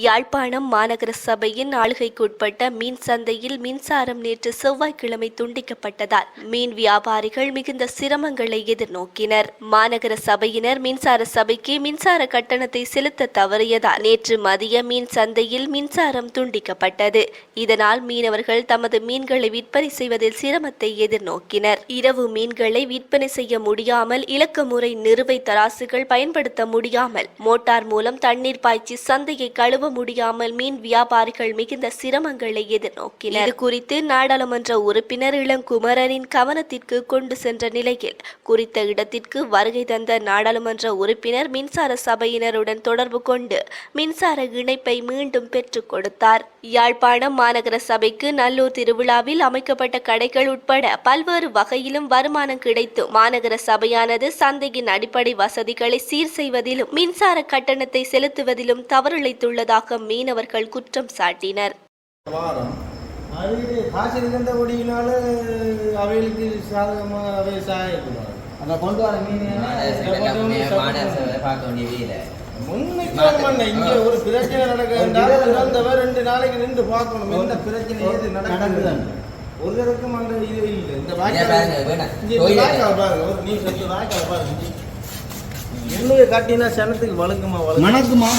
யாழ்ப்பாணம் மாநகர சபையின் ஆளுகைக்குட்பட்ட மீன் சந்தையில் மின்சாரம் நேற்று செவ்வாய்க்கிழமை துண்டிக்கப்பட்டதால் மீன் வியாபாரிகள் மிகுந்த சிரமங்களை எதிர்நோக்கினர். மாநகர சபையினர் மின்சார சபைக்கு மின்சார கட்டணத்தை செலுத்த தவறியதால் நேற்று மதிய மீன் சந்தையில் மின்சாரம் துண்டிக்கப்பட்டது. இதனால் மீனவர்கள் தமது மீன்களை விற்பனை செய்வதில் சிரமத்தை எதிர்நோக்கினர். இரவு மீன்களை விற்பனை செய்ய முடியாமல் இலக்கமுறை நிறுவை தராசுகள் பயன்படுத்த முடியாமல் மோட்டார் மூலம் தண்ணீர் பாய்ச்சி சந்தையை கழுவ முடியாமல் மீன் வியாபாரிகள் மிகுந்த சிரமங்களை எதிர்நோக்கினர். இது குறித்து நாடாளுமன்ற உறுப்பினர் இளங்குமரனின் கவனத்திற்கு கொண்டு சென்ற நிலையில் குறித்த இடத்திற்கு வருகை தந்த நாடாளுமன்ற உறுப்பினர் மின்சார சபையினருடன் தொடர்பு கொண்டு மின்சார இணைப்பை மீண்டும் பெற்றுக் கொடுத்தார். யாழ்ப்பாணம் மாநகர சபைக்கு நல்லூர் திருவிழாவில் அமைக்கப்பட்ட கடைகள் உட்பட பல்வேறு வகையிலும் வருமானம் கிடைத்தும் மாநகர சபையானது சந்தையின் அடிப்படை வசதிகளை சீர் செய்வதிலும் மின்சார கட்டணத்தை செலுத்துவதிலும் தவறிழைத்துள்ளதாக மீனவர்கள் குற்றம் சாட்டினர். ஒரு பிரச்சனை நடக்கிறதால் 2 நாளைக்கு நின்று பார்க்கணும். என்ன பிரச்சனை ஏது நடக்குது ஒருத்தருக்கும் அந்த இது இல்லை. இந்த காட்டினா சனத்துக்கு வழக்குமா மணக்குமா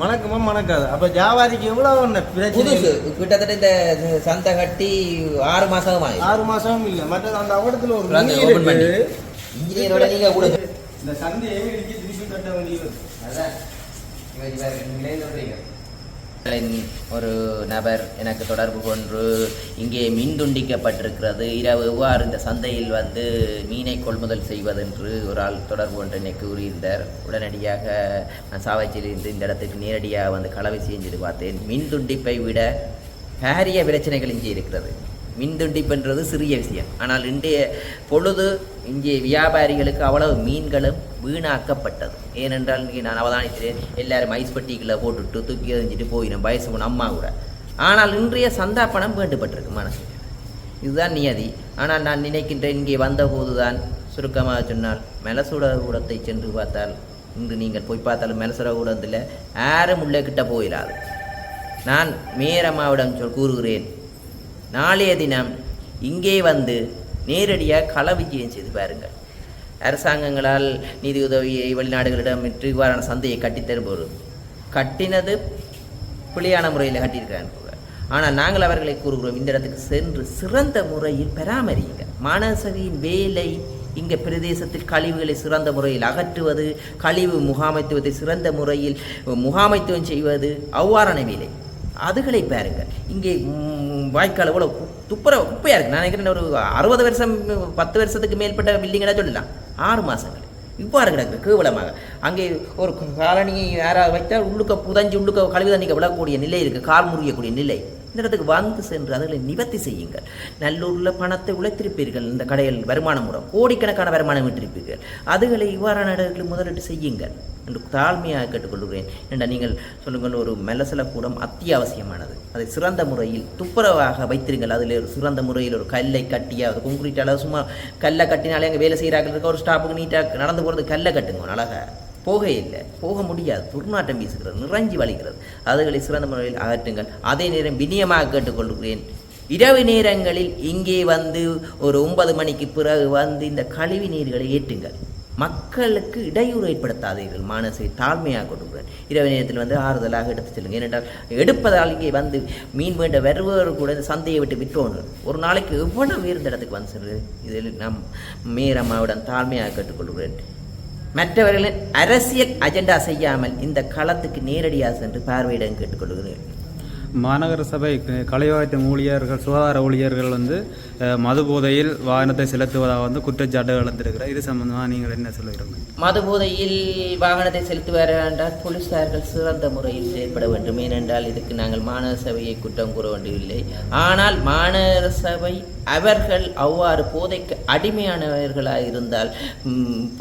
மணக்குமா மணக்காது. அப்ப ஜாவாதிக்கு எவ்வளவு பிரச்சனை? கிட்டத்தட்ட இந்த சந்தை கட்டி 6 மாசமும் இல்ல. மற்ற அந்த அவடத்துல ஒரு இன்ஜினியரோட நீங்க கூட இந்த சந்தையை இடிச்சு திருப்பி கட்ட வேண்டியது. ஒரு நபர் எனக்கு தொடர்பு கொண்டு இங்கே மீன் துண்டிக்கப்பட்டிருக்கிறது, இரவு எவ்வாறு இந்த சந்தையில் மீனை கொள்முதல் செய்வதென்று ஒரு ஆள் தொடர்பு கொண்டு எனக்கு கூறியிருந்தார். உடனடியாக நான் சாவச்சியிலிருந்து இந்த இடத்துக்கு நேரடியாக களவை செஞ்சுட்டு பார்த்தேன். மீன் துண்டிப்பை விட பாரிய பிரச்சனைகள் இங்கே இருக்கிறது. மின் துண்டிப்புன்றது சிறிய விஷயம். ஆனால் இன்றைய பொழுது இங்கே வியாபாரிகளுக்கு அவ்வளவு மீன்களும் வீணாக்கப்பட்டது. ஏனென்றால் இங்கே நான் அவதானிக்கிறேன், எல்லாரும் ஐஸ் பட்டிகளை போட்டுட்டு தூக்கி எறிஞ்சிட்டு போயிடும் வயசு அம்மா கூட. ஆனால் இன்றைய சந்தா பணம் வேண்டுபட்டிருக்கு மனசு. இதுதான் நியதி. ஆனால் நான் நினைக்கின்றேன், இங்கே வந்தபோது தான் சுருக்கமாக சொன்னால் மெலசுட கூடத்தை சென்று பார்த்தால், இன்று நீங்கள் போய் பார்த்தாலும் மெலசுட கூடத்தில் யாரும் உள்ளே கிட்ட போயிடாது. நான் மேரம்மாவிடம் கூறுகிறேன், நாளைய தினம் இங்கே நேரடியாக கள விஜயம் செய்து பாருங்கள். அரசாங்கங்களால் நிதி உதவியை வெளிநாடுகளிடம் இவ்வாறான சந்தையை கட்டித்தரும்போது கட்டினது பிழையான முறையில் கட்டியிருக்கிறாங்க. ஆனால் நாங்கள் அவர்களை கூறுகிறோம், இந்த இடத்துக்கு சென்று சிறந்த முறையில் பராமரிங்க. மாநகரசபையின் வேலை இங்கே பிரதேசத்தில் கழிவுகளை சிறந்த முறையில் அகற்றுவது, கழிவு முகாமைத்துவத்தை சிறந்த முறையில் முகாமைத்துவம் செய்வது அவ்வாறான வேலை. அதுகளை பாருங்கள். இங்கே வாய்க்கால் எவ்வளோ குப்பையாக இருக்குது. நான் நினைக்கிறேன் ஒரு 60 வருஷம் 10 வருஷத்துக்கு மேற்பட்ட பில்டிங்கெல்லாம் சொல்லலாம். 6 மாதங்கள் இவ்வாறு கிடக்கு கேவலமாக. அங்கே ஒரு காலனியை யாராவது வைத்தால் உள்ளுக்க புதஞ்சு உள்ளுக்க கழிவு தண்ணிக்க விடக்கூடிய நிலை இருக்குது, கால் முறியக்கூடிய நிலை. இந்த இடத்துக்கு சென்று அதுகளை நிவர்த்தி செய்யுங்கள். நல்லூரில் பணத்தை உழைத்திருப்பீர்கள். இந்த கடையில் வருமானம் மூலம் கோடிக்கணக்கான வருமானம் விட்டிருப்பீர்கள். அதுகளை இவ்வாறான இடங்களில் முதலீட்டு செய்யுங்கள் என்று தாழ்மையாக கேட்டுக்கொள்கிறேன். என்ற நீங்கள் சொல்லுங்கள், ஒரு மெல்லசல கூடம் அத்தியாவசியமானது. அதை சிறந்த முறையில் துப்புரவாக வைத்திருங்கள். அதில் ஒரு சிறந்த முறையில் ஒரு கல்லை கட்டியாவது கொங்கிரீட்டால் சும்மா கல்லை கட்டினாலே அங்கே வேலை செய்கிறார்கள் இருக்க ஒரு ஸ்டாஃபுக்கு நீட்டாக நடந்து போகிறது கல்லை கட்டுங்க. அழகாக போக முடியாது. துர்நாட்டம் வீசுகிறது, நிறைஞ்சி வலிக்கிறது. அதுகளை சிறந்த முறையில் அகற்றுங்கள். அதே நேரம் விநியமாக கேட்டுக்கொள்கிறேன், இரவு நேரங்களில் இங்கே ஒரு 9 மணிக்கு பிறகு இந்த கழிவு நீர்களை ஏற்றுங்கள். மக்களுக்கு இடையூறு ஏற்படுத்தாதீர்கள். மானசை தாழ்மையாக கொடுக்கிறேன். இரவு நேரத்தில் ஆறுதலாக எடுத்து செல்லுங்கள். ஏனென்றால் எடுப்பதால் இங்கே மீன் வேண்ட வருவர் கூட இந்த சந்தையை விட்டு விற்றோன்னு ஒரு நாளைக்கு எவ்வளவு உயர்ந்த இடத்துக்கு சென்று இதில் நாம் மேரம்மாவுடன் தாழ்மையாக கேட்டுக்கொள்கிறேன். மற்றவர்களின் அரசியல் அஜெண்டா செய்யாமல் இந்த களத்துக்கு நேரடியாக சென்று பார்வையிடம் கேட்டுக்கொள்கிறேன். மாநகர சபை கலைவாய்த்த ஊழியர்கள், சுகாதார ஊழியர்கள் மது போதையில் வாகனத்தை செலுத்துவதாக குற்றச்சாட்டுகள் வந்திருக்கிறார். இது சம்பந்தமாக நீங்கள் என்ன சொல்லுகிறீங்க? மது போதையில் வாகனத்தை செலுத்துவார் என்றால் போலீசார்கள் சிறந்த முறையில் செயல்பட வேண்டும். ஏனென்றால் இதுக்கு நாங்கள் மாநகர சபையை குற்றம் கூற வேண்டியதில்லை. ஆனால் மாநகர சபை அவர்கள் அவ்வாறு போதைக்கு அடிமையானவர்களாக இருந்தால்,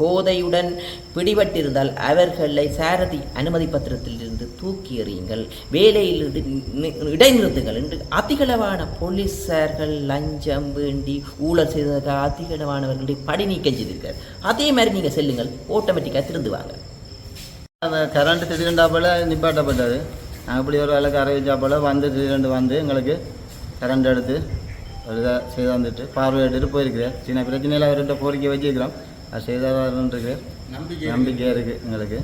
போதையுடன் பிடிபட்டிருந்தால் அவர்களை சாரதி அனுமதி பத்திரத்தில் இருந்து தூக்கி எறியுங்கள், வேலையில் இடைநிறுத்துங்கள் என்று அதிகளவான போலீசார்கள் லஞ்சம் வேண்டி ஊழல் செய்ததற்காக அதிகளவானவர்களுடைய படி நீக்கம் செய்திருக்கார். அதே மாதிரி நீங்கள் செல்லுங்கள், ஆட்டோமேட்டிக்காக திருந்துவாங்க. கரண்ட் திடீரெண்டாப்பில் நிப்பாட்டப்பட்டது. நாங்கள் இப்படி ஒரு வேலைக்கு அறிவிச்சாப்பில் வந்து திடீரெண்டு வந்து எங்களுக்கு கரண்ட் எடுத்து ஒரு இதாக செய்து வந்துட்டு பார்வையிட்டு போயிருக்கிறேன். சின்ன பிரச்சனையில் அவர்கிட்ட கோரிக்கை வச்சுருக்கிறோம். அது செய்தாருக்கு நம்பிக்கையாக இருக்குது எங்களுக்கு.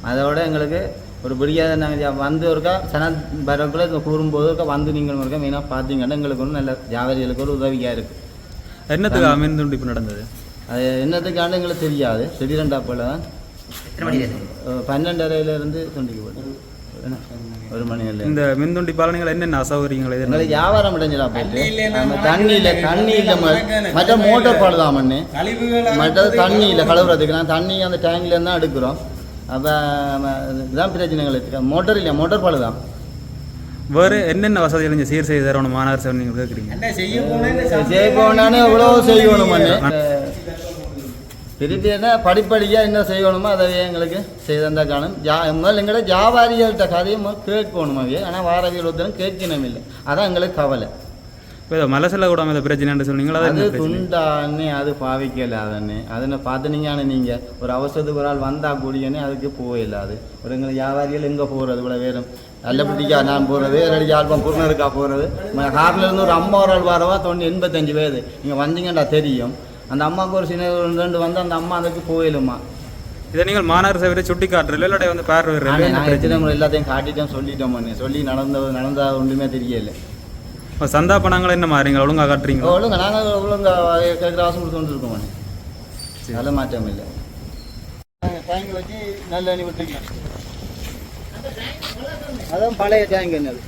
அதோட எங்களுக்கு ஒரு பிடிக்காத நாங்கள் வந்து ஒருக்கா சனத் வரக்குள்ள கூறும்போது ஒருக்கா வந்து நீங்கள் ஒருக்கா மெயினாக பார்த்தீங்கன்னா எங்களுக்கு ஒன்றும் நல்ல வியாபாரிகளுக்கு ஒரு உதவியாக இருக்குது. என்னத்துக்கு மின் துண்டிப்பு நடந்தது? அது என்னத்துக்காண்டு எங்களுக்கு தெரியாது. திடீரெண்டாப்பில் தான் 12:30 துண்டிக்கப்பட்டது. ஒரு மணி இல்லை. இந்த மின் துண்டிப்பால் நீங்கள் என்னென்ன அசௌகரியங்கள் எங்களுக்கு வியாபாரம் முடிஞ்சா போயிட்டு தண்ணி இல்லை மற்ற மோட்டர் பால் தான் மண்ணு மற்றது தண்ணி இல்லை கழுவுறதுக்கு. நான் தண்ணி அந்த டேங்க்லேருந்து தான் எடுக்கிறோம். அப்போ இதுதான் பிரச்சனை எங்களுக்கு. மோட்டர் இல்லை, மோட்டர் பால் தான். வேறு என்னென்ன வசதிகள் நீங்கள் சீர் செய்து தரணும் மாநகர சபை நீங்கள் கேட்குறீங்க? செய்ய போனானே எவ்வளோ செய்யணும் மண்ணு. திருப்பி என்ன படிப்படியாக என்ன செய்யணுமோ அதை எங்களுக்கு செய்தா காணும். முதல்ல எங்களை வியாபாரிகள்கிட்ட கதையும் கேட்கணும். ஆனால் வாரவியல் ஒருத்தரும் கேட்கணும் இல்லை. அதான் எங்களுக்கு கவலை. இப்போ மலை செல்லக்கூடாம இந்த பிரச்சனை சொன்னீங்களா? அது துண்டானே அது பாவிக்கல. அதனை பார்த்துனீங்க. நீங்கள் ஒரு அவசரத்துக்கு ஒரு ஆள் வந்தால் கூடியனே அதுக்கு போயிடாது. ஒரு எங்களை வியாபாரிகள் எங்கே போகிறது இவ்வளோ வேறும் நல்லபடிக்கா நான் போகிறது ரெடி ஆல்பம் பூர்ணருக்கா போகிறது. கார்லேருந்து ஒரு அம்மா ஒரு ஆள் வரவா 85 வயது. நீங்கள் வந்தீங்கண்டா தெரியும். அந்த அம்மாவுக்கு ஒரு சின்ன 2 வந்து அந்த அம்மா அதுக்கு போயிடுமா. இதை நீங்கள் மாநகர சபையை சுட்டி காட்டுறீங்க இல்லாட்டி வந்து பார்வை எல்லாத்தையும் காட்டிட்டோம் சொல்லிட்டோம். சொல்லி நடந்தா ஒன்றுமே தெரியல. சந்தா பணங்களை என்ன மாறீங்க ஒழுங்காக காட்டுறீங்க? ஒழுங்கா நாங்கள் ஒழுங்கா கேட்குற அவசரம் கொடுத்து இருக்கோம். நல்ல மாற்றம் இல்லை. டேங்க் வச்சு நல்ல எண்ணி விட்டுருக்கேன். அதான் பழைய டேங்க் என்னது.